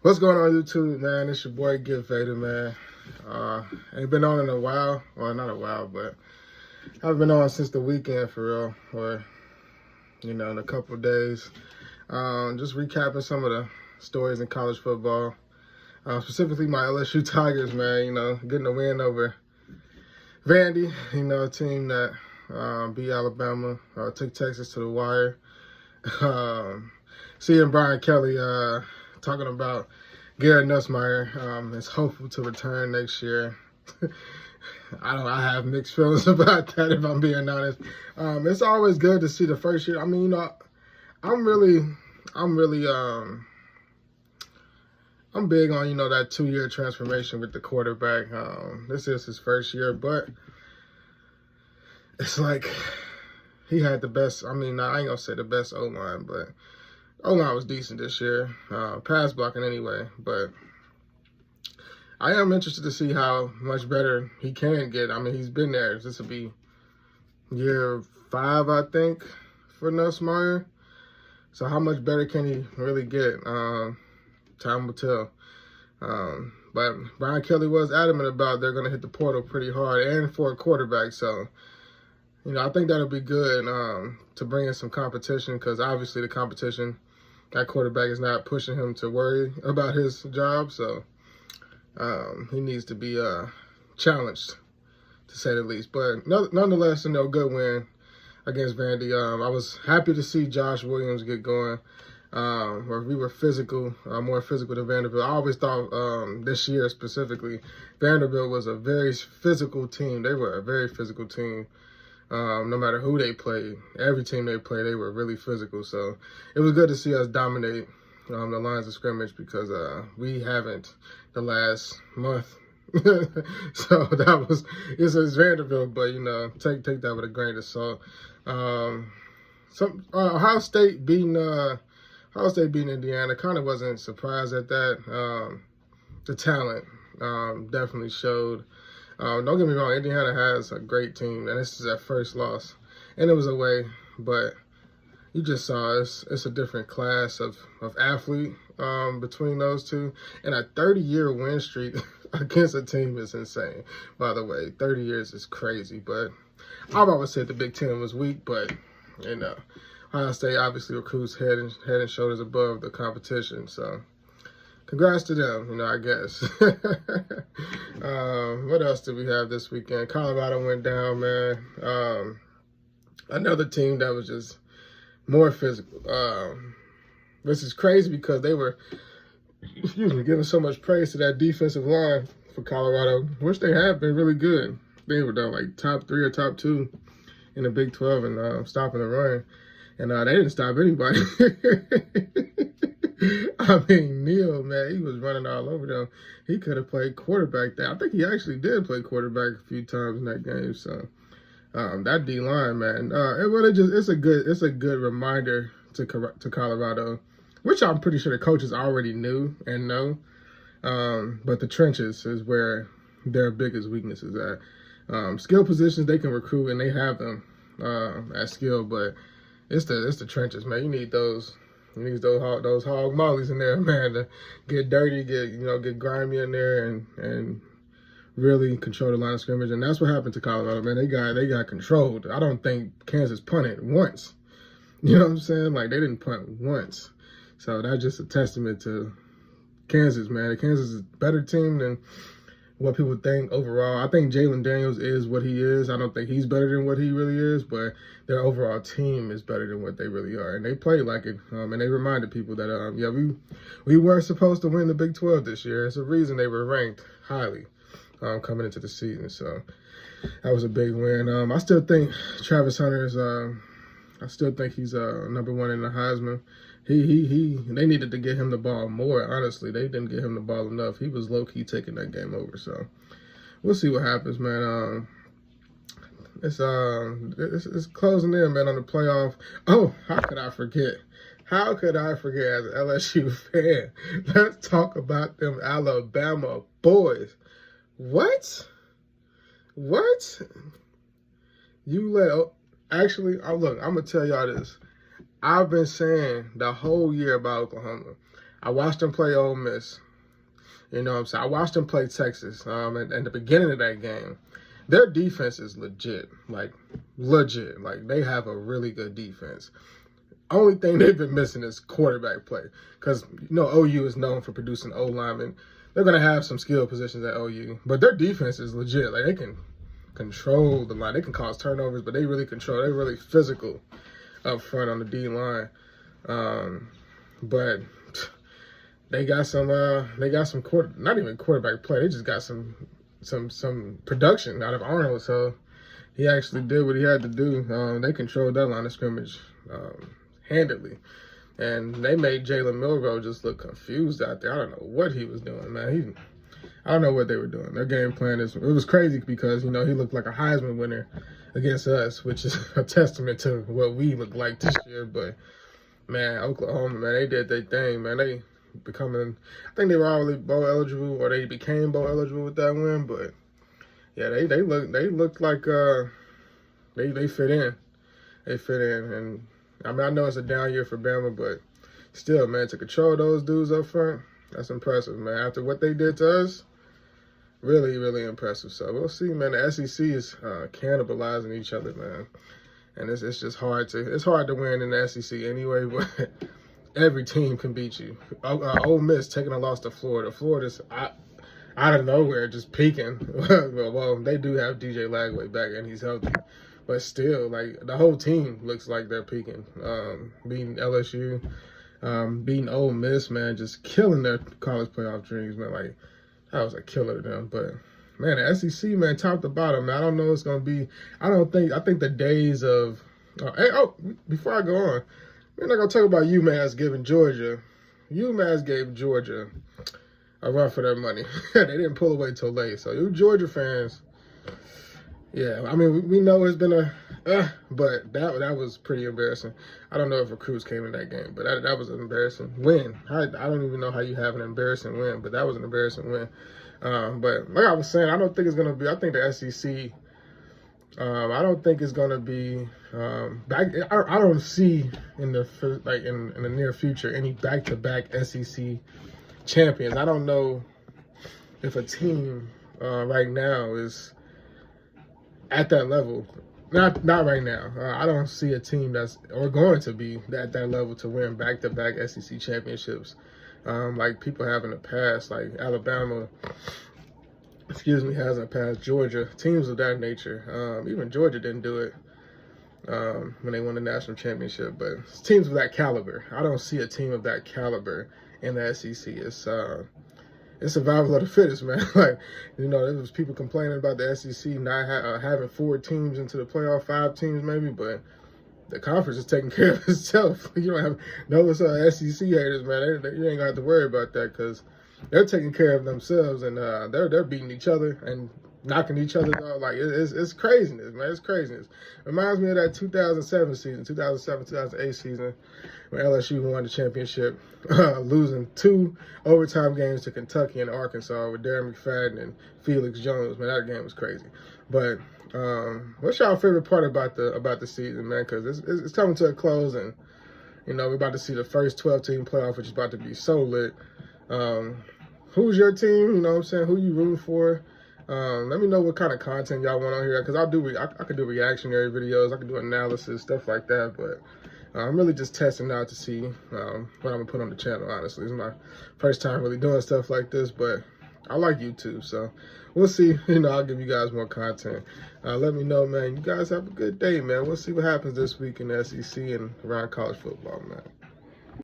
What's going on YouTube, man? It's your boy Get Faded, man. Ain't been on in a while. Well, not a while, but I've been on since the weekend for real, or in a couple of days. Just recapping some of the stories in college football, specifically my LSU Tigers, man. Getting a win over Vandy. A team that beat Alabama, took Texas to the wire. Seeing Brian Kelly talking about Garrett Nussmeier is hopeful to return next year. I have mixed feelings about that, if I'm being honest. It's always good to see the first year. I mean, I'm big on, that 2-year transformation with the quarterback. This is his first year, but it's like he had the best, I ain't gonna say the best O-line, but O-line was decent this year, pass blocking anyway, but I am interested to see how much better he can get. He's been there. This will be year 5, I think, for Nussmeier. So how much better can he really get? Time will tell. But Brian Kelly was adamant about they're going to hit the portal pretty hard, and for a quarterback. So, I think that'll be good to bring in some competition, because obviously the competition, that quarterback is not pushing him to worry about his job. So he needs to be challenged, to say the least. But nonetheless, good win against Vandy. I was happy to see Josh Williams get going. Where we were physical, more physical than Vanderbilt. I always thought this year specifically, Vanderbilt was a very physical team. They were a very physical team. No matter who they played, every team they played, they were really physical. So it was good to see us dominate the lines of scrimmage, because we haven't the last month. So it's Vanderbilt, but take that with a grain of salt. Ohio State beating Indiana, kind of wasn't surprised at that. The talent definitely showed. Don't get me wrong, Indiana has a great team, and this is their first loss, and it was away, but you just saw it's a different class of athlete between those two, and a 30-year win streak against a team is insane. By the way, 30 years is crazy, but I've always said the Big Ten was weak, but Ohio State obviously recruits head and shoulders above the competition, so congrats to them, I guess. What else did we have this weekend? Colorado went down, man. Another team that was just more physical. This is crazy because they were, giving so much praise to that defensive line for Colorado, which they have been really good. They were down like top 3 or top 2 in the Big 12 and stopping the run. And they didn't stop anybody. Neal, man, he was running all over them. He could have played quarterback there. I think he actually did play quarterback a few times in that game. So that D-line, man, it's a good reminder to Colorado, which I'm pretty sure the coaches already knew and know. But the trenches is where their biggest weakness is at. Skill positions they can recruit, and they have them at skill, but it's the trenches, man. You need those hog mollies in there, man, to get dirty, get grimy in there, and really control the line of scrimmage. And that's what happened to Colorado, man. They got controlled. I don't think Kansas punted once. You know what I'm saying? Like, they didn't punt once. So that's just a testament to Kansas, man. Kansas is a better team than what people think overall. I think Jalen Daniels is what he is. I don't think he's better than what he really is, but their overall team is better than what they really are. And they played like it. And they reminded people that, we were supposed to win the Big 12 this year. It's a reason they were ranked highly coming into the season. So that was a big win. I still think Travis Hunter is, I still think he's number 1 in the Heisman. They needed to get him the ball more, honestly. They didn't get him the ball enough. He was low-key taking that game over. So we'll see what happens, man. It's closing in, man, on the playoff. Oh, how could I forget? How could I forget as an LSU fan? Let's talk about them Alabama boys. What? You let... Actually, look, I'm going to tell y'all this. I've been saying the whole year about Oklahoma. I watched them play Ole Miss. You know what I'm saying? I watched them play Texas at the beginning of that game. Their defense is legit. Like, legit. Like, they have a really good defense. Only thing they've been missing is quarterback play. Because, you know, OU is known for producing O-linemen. They're going to have some skill positions at OU. But their defense is legit. Like, they can control the line. They can cause turnovers, but they really control. They're really physical up front on the D-line. But they got some not even quarterback play. They just got some production out of Arnold. So he actually did what he had to do. They controlled that line of scrimmage handedly. And they made Jalen Milroe just look confused out there. I don't know what he was doing, man. I don't know what they were doing. Their game plan it was crazy because, you know, he looked like a Heisman winner against us, which is a testament to what we look like this year. But, man, Oklahoma, man, they did their thing, man. They becoming, I think they were already bowl eligible, or they became bowl eligible with that win. But, yeah, they looked like they fit in. They fit in. And, I mean, I know it's a down year for Bama, but still, man, to control those dudes up front, that's impressive, man. After what they did to us, really, really impressive. So we'll see, man. The SEC is cannibalizing each other, man. And it's just hard to win in the SEC anyway, but every team can beat you. Ole Miss taking a loss to Florida. Florida's out of nowhere just peaking. Well, they do have DJ Lagway back, and he's healthy. But still, like, the whole team looks like they're peaking. Beating LSU, beating Ole Miss, man, just killing their college playoff dreams, man. Like, that was a killer to them. But, man, the SEC, man, top to bottom, man, I don't know what's going to be. I think the days of before I go on, we're not going to talk about UMass giving Georgia. UMass gave Georgia a run for their money. They didn't pull away till late. So, you Georgia fans, yeah, I mean, we know it's been but that was pretty embarrassing. I don't know if recruits came in that game, but that was an embarrassing win. I don't even know how you have an embarrassing win, but that was an embarrassing win. But like I was saying, I don't think it's going to be, I think the SEC, I don't think it's going to be back. I don't see in the near future any back-to-back SEC champions. I don't know if a team right now is at that level. Not right now. I don't see a team that's or going to be at that level to win back-to-back SEC championships like people have in the past, like Alabama, has in the past, Georgia, teams of that nature. Even Georgia didn't do it when they won the national championship, but teams of that caliber. I don't see a team of that caliber in the SEC. It's survival of the fittest, man. Like, you know, there was people complaining about the SEC not having 4 teams into the playoff, 5 teams maybe, but the conference is taking care of itself. You don't have no SEC haters, man. You ain't gonna have to worry about that because they're taking care of themselves, and they're beating each other and knocking each other out. Like, it's craziness, man. It's craziness. Reminds me of that 2007 season, 2007-2008 season when LSU won the championship, losing 2 overtime games to Kentucky and Arkansas with Darren McFadden and Felix Jones. Man, that game was crazy. But what's y'all favorite part about the season, man? Because it's coming to a close, and you know we're about to see the first 12-team playoff, which is about to be so lit. Who's your team? You know what I'm saying? Who you rooting for? Let me know what kind of content y'all want on here, because I could do reactionary videos, I could do analysis, stuff like that, but I'm really just testing out to see what I'm going to put on the channel, honestly. It's my first time really doing stuff like this, but I like YouTube, so we'll see. You know, I'll give you guys more content. Let me know, man. You guys have a good day, man. We'll see what happens this week in the SEC and around college football, man.